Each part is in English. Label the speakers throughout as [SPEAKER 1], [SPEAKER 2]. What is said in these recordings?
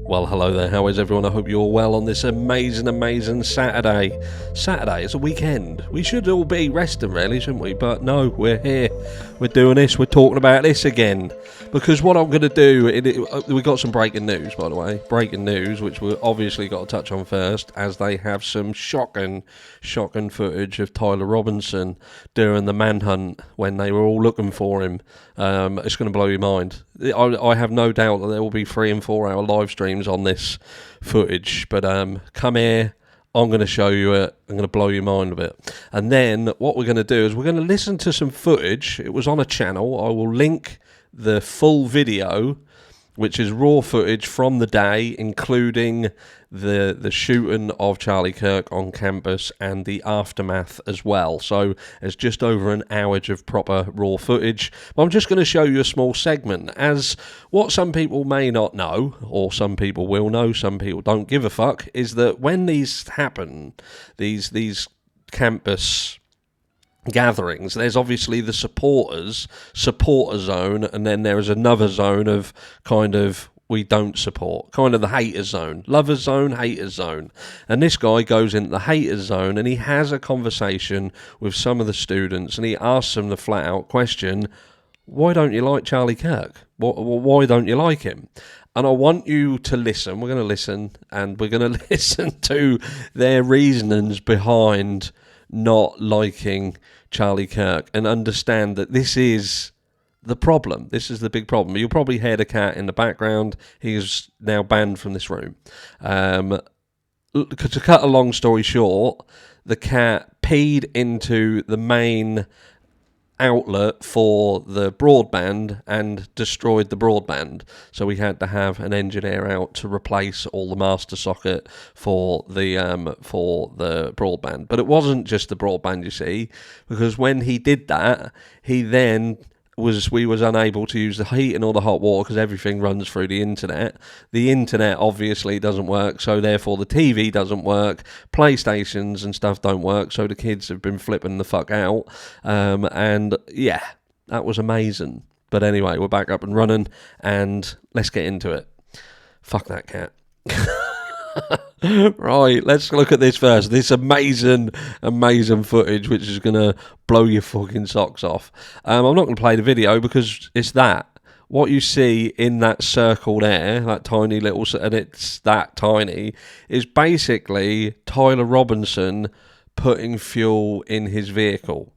[SPEAKER 1] Well, hello there, how is everyone? I hope you're well on this amazing Saturday. Saturday, it's a weekend. We should all be resting really, shouldn't we? But no, we're here. We're doing this, we're talking about this again. Because what I'm going to do, we got some breaking news, by the way. Breaking news, which we've obviously got to touch on first, as they have some shocking footage of Tyler Robinson during the manhunt when they were all looking for him. It's going to blow your mind. I have no doubt that there will be 3 and 4 hour live streams on this footage, but come here, I'm going to show you it, I'm going to blow your mind with it. And then what we're going to do is we're going to listen to some footage. It was on a channel. I will link the full video, which is raw footage from the day, including the shooting of Charlie Kirk on campus and the aftermath as well. So it's just over an hour of proper raw footage. But I'm just going to show you a small segment, as what some people may not know, or some people will know, some people don't give a fuck, is that when these happen, these campus gatherings, there's obviously the supporter zone, and then there is another zone of kind of we don't support, kind of the hater zone, lovers zone, haters zone. And this guy goes into the haters zone and he has a conversation with some of the students and he asks them the flat out question, why don't you like Charlie Kirk? Why don't you like him? And I want you to listen. We're going to listen, and we're going to listen to their reasonings behind not liking Charlie Kirk and understand that this is the problem. This is the big problem. You'll probably hear the cat in the background. He is now banned from this room. To cut a long story short, the cat peed into the main outlet for the broadband and destroyed the broadband, so we had to have an engineer out to replace all the master socket for the broadband. But it wasn't just the broadband, you see, because when he did that, we was unable to use the heating or the hot water because everything runs through the internet. The internet obviously doesn't work, so therefore the TV doesn't work, PlayStations and stuff don't work, so the kids have been flipping the fuck out. And yeah, that was amazing. But anyway, we're back up and running, and let's get into it. Fuck that cat. Right, let's look at this first. This amazing footage, which is going to blow your fucking socks off. I'm not going to play the video because it's that. What you see in that circle there, that tiny little, and it's that tiny, is basically Tyler Robinson putting fuel in his vehicle.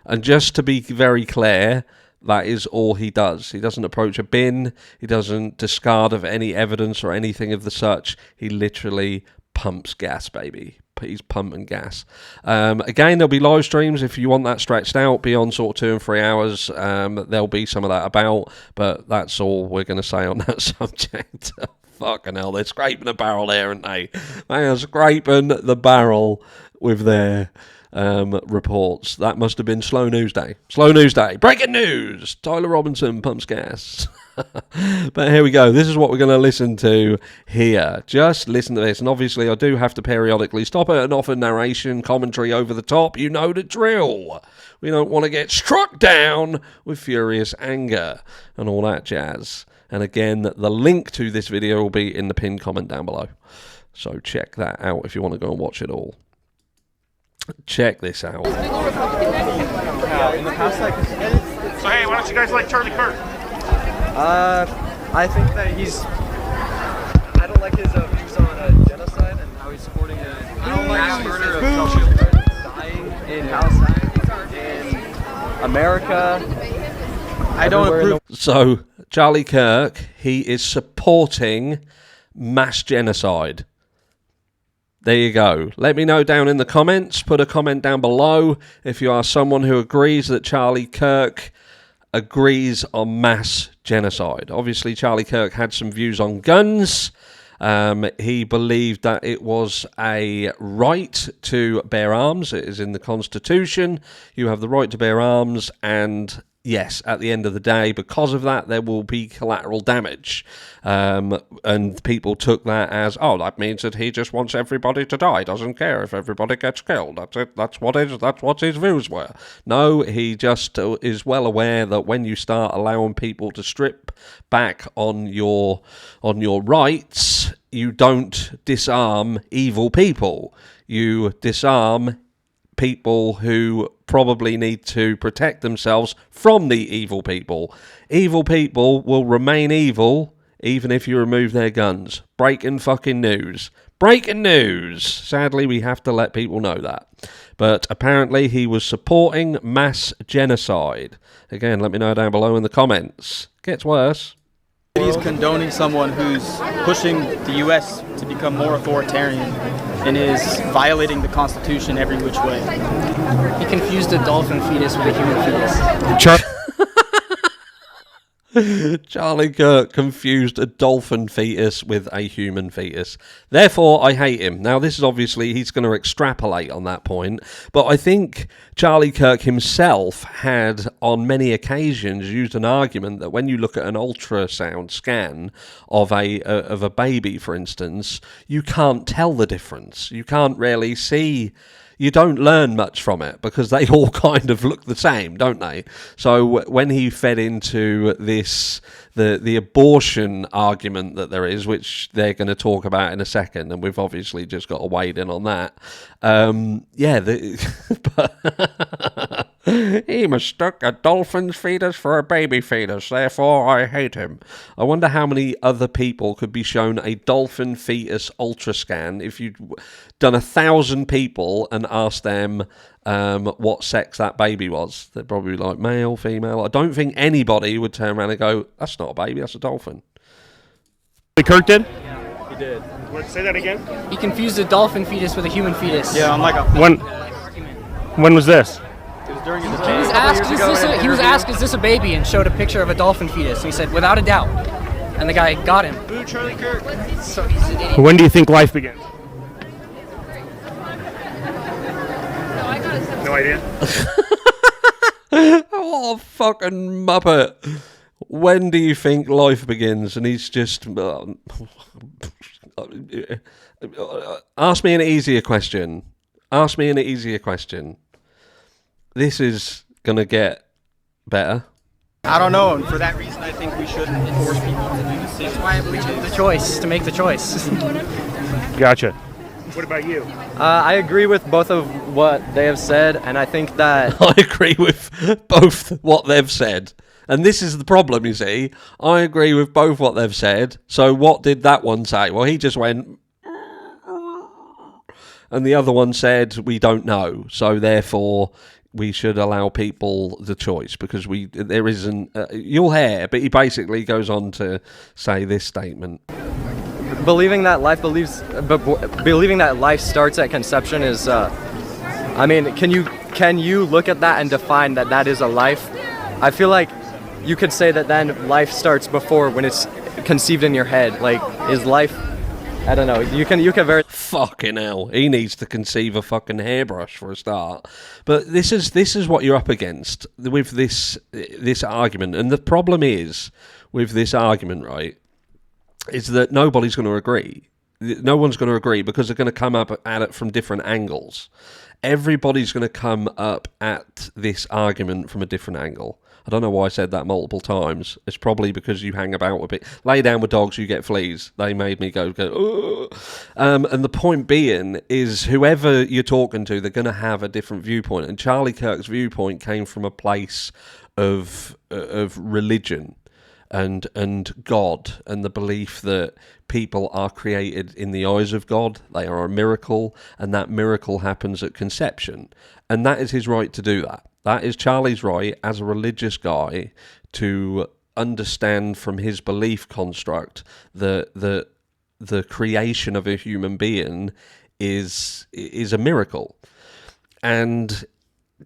[SPEAKER 1] And just to be very clear, that is all he does. He doesn't approach a bin. He doesn't discard of any evidence or anything of the such. He literally pumps gas, baby. He's pumping gas. Again, there'll be live streams if you want that stretched out beyond sort of 2 and 3 hours. There'll be some of that about, but that's all we're going to say on that subject. Fucking hell, they're scraping the barrel there, aren't they? They are scraping the barrel with their reports. That must have been Slow News Day. Slow News Day. Breaking news! Tyler Robinson pumps gas. But here we go. This is what we're going to listen to here. Just listen to this. And obviously I do have to periodically stop it and offer narration, commentary over the top. You know the drill. We don't want to get struck down with furious anger and all that jazz. And again, the link to this video will be in the pinned comment down below. So check that out if you want to go and watch it all. Check this out.
[SPEAKER 2] So hey, why don't you guys like Charlie Kirk?
[SPEAKER 3] I think that I don't like his views on genocide and how he's supporting mass murder of children dying in Palestine, in America. I don't approve.
[SPEAKER 1] So, Charlie Kirk, he is supporting mass genocide. There you go. Let me know down in the comments. Put a comment down below if you are someone who agrees that Charlie Kirk agrees on mass genocide. Obviously, Charlie Kirk had some views on guns. He believed that it was a right to bear arms. It is in the Constitution. You have the right to bear arms, and yes, at the end of the day, because of that, there will be collateral damage. And people took that as, oh, that means that he just wants everybody to die. Doesn't care if everybody gets killed. That's it. That's what his views were. No, he just is well aware that when you start allowing people to strip back on your rights, you don't disarm evil people. You disarm people who probably need to protect themselves from the evil people. Evil people will remain evil even if you remove their guns. Breaking fucking news. Breaking news! Sadly, we have to let people know that. But apparently he was supporting mass genocide. Again, let me know down below in the comments. Gets worse.
[SPEAKER 4] He's condoning someone who's pushing the U.S. to become more authoritarian and is violating the Constitution every which way.
[SPEAKER 5] He confused a dolphin fetus with a human fetus.
[SPEAKER 1] Charlie Kirk confused a dolphin fetus with a human fetus. Therefore, I hate him. Now, this is obviously, he's going to extrapolate on that point, but I think Charlie Kirk himself had, on many occasions, used an argument that when you look at an ultrasound scan of a baby, for instance, you can't tell the difference. You can't really see. You don't learn much from it because they all kind of look the same, don't they? So when he fed into this, the abortion argument that there is, which they're going to talk about in a second, and we've obviously just got to wade in on that. He mistook a dolphin's fetus for a baby fetus, therefore I hate him. I wonder how many other people could be shown a dolphin fetus ultrascan if you'd done 1,000 people and asked them what sex that baby was. They'd probably be like, male, female. I don't think anybody would turn around and go, that's not a baby, that's a dolphin.
[SPEAKER 2] Kirk did?
[SPEAKER 4] He did.
[SPEAKER 2] Say that again?
[SPEAKER 5] He confused a dolphin fetus with a human fetus.
[SPEAKER 4] Yeah, on like a...
[SPEAKER 2] When was this?
[SPEAKER 4] It was during his
[SPEAKER 5] He was asked, is this a baby? And showed a picture of a dolphin fetus. And he said, without a doubt. And the guy got him.
[SPEAKER 2] Boo, Charlie Kirk.
[SPEAKER 5] So he's an idiot.
[SPEAKER 2] When do you think life begins? No idea.
[SPEAKER 1] What a fucking muppet. When do you think life begins? And he's just... ask me an easier question. Ask me an easier question. This is going to get better.
[SPEAKER 4] I don't know, and for that reason I think we shouldn't force people to do the same.
[SPEAKER 5] That's why we took the choice, to make the choice.
[SPEAKER 2] Gotcha. What about you?
[SPEAKER 3] I agree with both of what they have said, and I think that...
[SPEAKER 1] I agree with both what they've said. And this is the problem, you see. I agree with both what they've said. So what did that one say? Well, he just went... And the other one said, we don't know. So therefore, we should allow people the choice because there isn't... you'll hear, but he basically goes on to say this statement.
[SPEAKER 3] Believing that life starts at conception is... I mean, can you look at that and define that is a life? I feel like you could say that then life starts before when it's conceived in your head. Like, is life... I don't know. You can very...
[SPEAKER 1] Fucking hell. He needs to conceive a fucking hairbrush for a start. But this is what you're up against with this argument. And the problem is, with this argument, right, is that nobody's going to agree. No one's going to agree because they're going to come up at it from different angles. Everybody's going to come up at this argument from a different angle. I don't know why I said that multiple times. It's probably because you hang about a bit. Lay down with dogs, you get fleas. They made me go, ugh. And the point being is whoever you're talking to, they're going to have a different viewpoint. And Charlie Kirk's viewpoint came from a place of religion and God and the belief that people are created in the eyes of God. They are a miracle, and that miracle happens at conception. And that is his right to do that. That is Charlie's right as a religious guy to understand from his belief construct that the creation of a human being is a miracle. And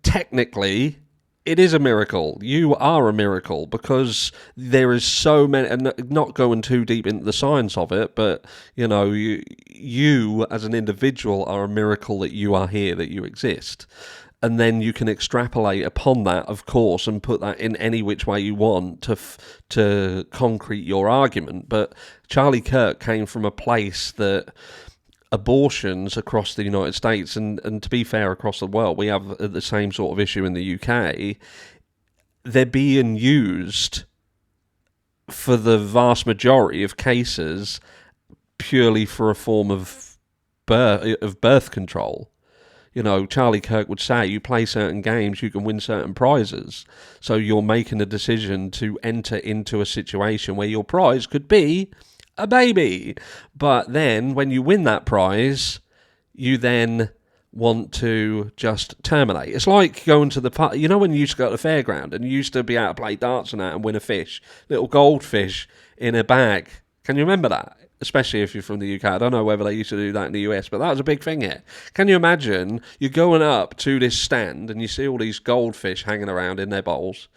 [SPEAKER 1] technically, it is a miracle. You are a miracle because there is so many, and not going too deep into the science of it, but you know, you as an individual are a miracle that you are here, that you exist. and then you can extrapolate upon that, of course, and put that in any which way you want to concrete your argument. But Charlie Kirk came from a place that abortions across the United States, and to be fair, across the world, we have the same sort of issue in the UK. They're being used for the vast majority of cases purely for a form of birth control. You know, Charlie Kirk would say, you play certain games, you can win certain prizes. So you're making a decision to enter into a situation where your prize could be a baby. But then when you win that prize, you then want to just terminate. It's like going to the park. You know when you used to go to the fairground and you used to be able to play darts and that and win a fish, little goldfish in a bag. Can you remember that? Especially if you're from the UK. I don't know whether they used to do that in the US, but that was a big thing here. Can you imagine you're going up to this stand and you see all these goldfish hanging around in their bowls,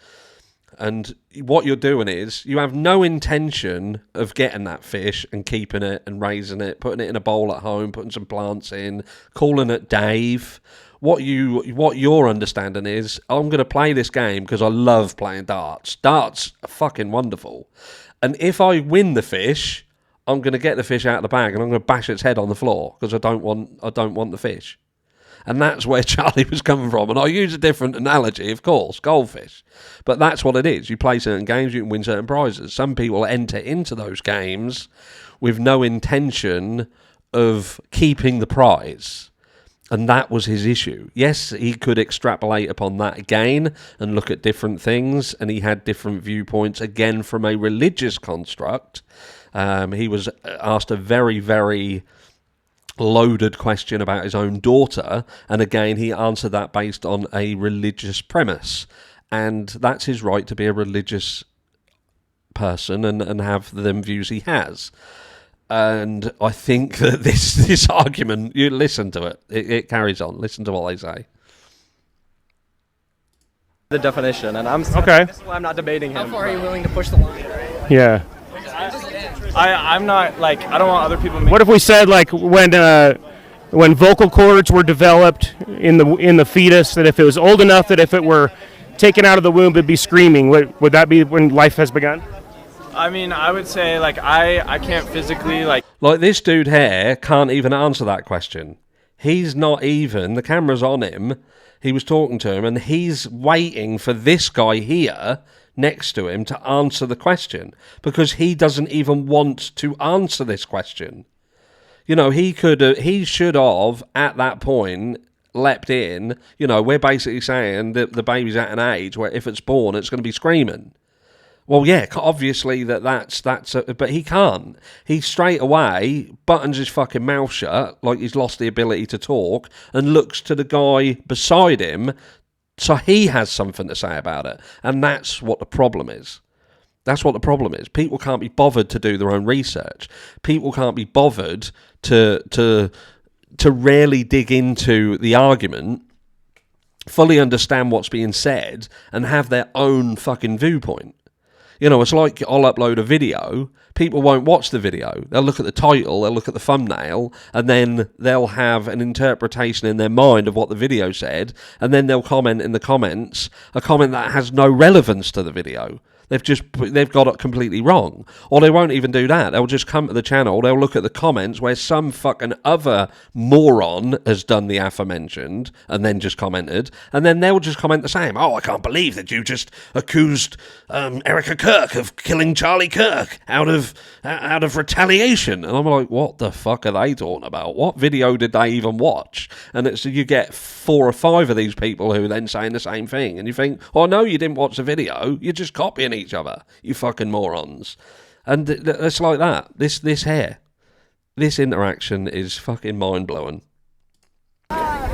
[SPEAKER 1] and what you're doing is you have no intention of getting that fish and keeping it and raising it, putting it in a bowl at home, putting some plants in, calling it Dave. What your understanding is, I'm going to play this game because I love playing darts. Darts are fucking wonderful. And if I win the fish, I'm going to get the fish out of the bag and I'm going to bash its head on the floor because I don't want the fish. And that's where Charlie was coming from. And I use a different analogy, of course, goldfish. But that's what it is. You play certain games, you can win certain prizes. Some people enter into those games with no intention of keeping the prize. And that was his issue. Yes, he could extrapolate upon that again and look at different things. And he had different viewpoints, again, from a religious construct. He was asked a very, very loaded question about his own daughter, and again he answered that based on a religious premise, and that's his right to be a religious person and have them views he has. And I think that this argument, you listen to it carries on. Listen to what they say.
[SPEAKER 3] The definition, and
[SPEAKER 2] Okay.
[SPEAKER 3] This is why I'm not debating
[SPEAKER 5] How
[SPEAKER 3] him.
[SPEAKER 5] far are you willing to push the line?
[SPEAKER 2] Yeah.
[SPEAKER 4] I'm not like I don't want other people.
[SPEAKER 2] What if we said like when vocal cords were developed in the fetus, that if it was old enough that if it were taken out of the womb it'd be screaming? Would that be when life has begun?
[SPEAKER 4] I mean, I would say like I can't physically like
[SPEAKER 1] This dude here can't even answer that question. He's not even, the camera's on him, he was talking to him and he's waiting for this guy here next to him to answer the question because he doesn't even want to answer this question. You know, he should have at that point leapt in. You know, we're basically saying that the baby's at an age where if it's born it's going to be screaming. Well, yeah, obviously but he can't. He straight away buttons his fucking mouth shut like he's lost the ability to talk and looks to the guy beside him so he has something to say about it. And that's what the problem is. That's what the problem is. People can't be bothered to do their own research. People can't be bothered to really dig into the argument, fully understand what's being said, and have their own fucking viewpoint. You know, it's like I'll upload a video, people won't watch the video. They'll look at the title, they'll look at the thumbnail, and then they'll have an interpretation in their mind of what the video said, and then they'll comment in the comments a comment that has no relevance to the video. They've got it completely wrong. Or they won't even do that. They'll just come to the channel, they'll look at the comments where some fucking other moron has done the aforementioned and then just commented, and then they'll just comment the same. Oh, I can't believe that you just accused Erica Kirk of killing Charlie Kirk out of retaliation. And I'm like, what the fuck are they talking about? What video did they even watch? And you get 4 or 5 of these people who are then saying the same thing, and you think, oh no, you didn't watch the video, you're just copying each other, you fucking morons. And it's like that. This interaction is fucking mind-blowing.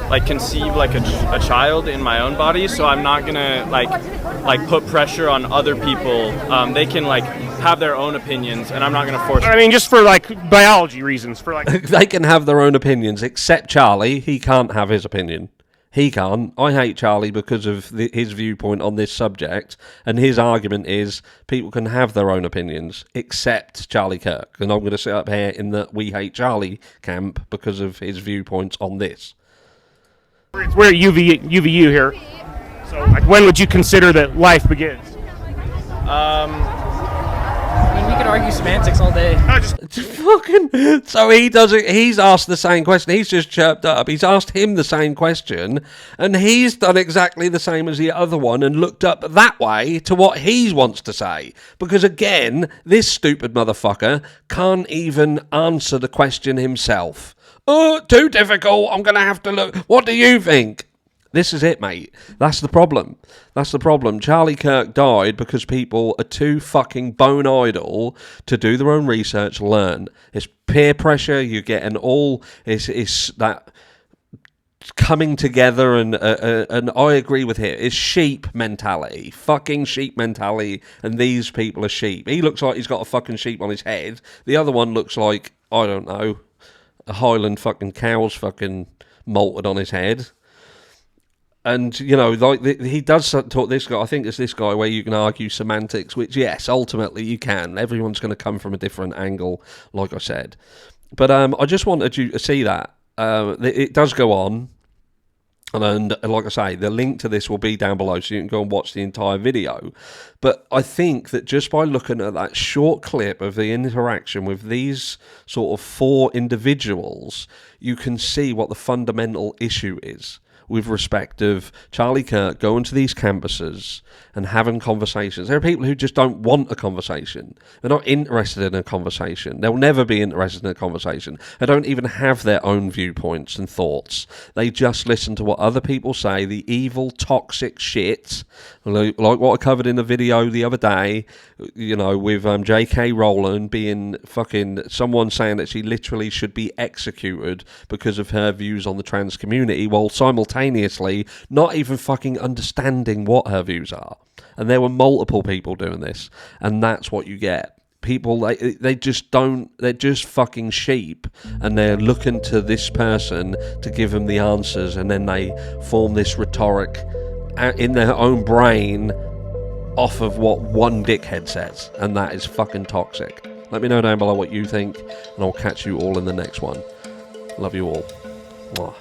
[SPEAKER 4] like conceive like a child in my own body, so I'm not gonna like put pressure on other people. They can like have their own opinions, and I'm not gonna force.
[SPEAKER 2] I mean, just for like biology reasons, for like
[SPEAKER 1] they can have their own opinions, except Charlie. He can't have his opinion. He can't. I hate Charlie because of his viewpoint on this subject, and his argument is people can have their own opinions, except Charlie Kirk. And I'm going to sit up here in the We Hate Charlie camp because of his viewpoints on this.
[SPEAKER 2] We're at UVU here. So, like, when would you consider that life begins?
[SPEAKER 5] I mean, we could argue semantics all day.
[SPEAKER 1] Fucking. So he doesn't. He's asked the same question. He's just chirped up. He's asked him the same question, and he's done exactly the same as the other one and looked up that way to what he wants to say. Because again, this stupid motherfucker can't even answer the question himself. Oh, too difficult. I'm gonna have to look. What do you think? This is it, mate. That's the problem. That's the problem. Charlie Kirk died because people are too fucking bone idle to do their own research, learn. It's peer pressure. You're getting all... It's that coming together, and I agree with him. It's sheep mentality. Fucking sheep mentality, and these people are sheep. He looks like he's got a fucking sheep on his head. The other one looks like, I don't know, a Highland fucking cow's fucking molted on his head. And, you know, like he does talk this guy. I think it's this guy where you can argue semantics, which, yes, ultimately you can. Everyone's going to come from a different angle, like I said. But I just wanted you to see that. It does go on. And like I say, the link to this will be down below, so you can go and watch the entire video. But I think that just by looking at that short clip of the interaction with these sort of 4 individuals, you can see what the fundamental issue is with respect of Charlie Kirk going to these campuses and having conversations. There are people who just don't want a conversation. They're not interested in a conversation. They'll never be interested in a conversation. They don't even have their own viewpoints and thoughts. They just listen to what other people say, the evil, toxic shit, like what I covered in the video the other day, you know, with J.K. Rowling being fucking someone saying that she literally should be executed because of her views on the trans community, while simultaneously not even fucking understanding what her views are. And there were multiple people doing this, and that's what you get. People, they just don't, they're just fucking sheep, and they're looking to this person to give them the answers, and then they form this rhetoric in their own brain off of what one dickhead says, and that is fucking toxic. Let me know down below what you think, and I'll catch you all in the next one. Love you all. Mwah.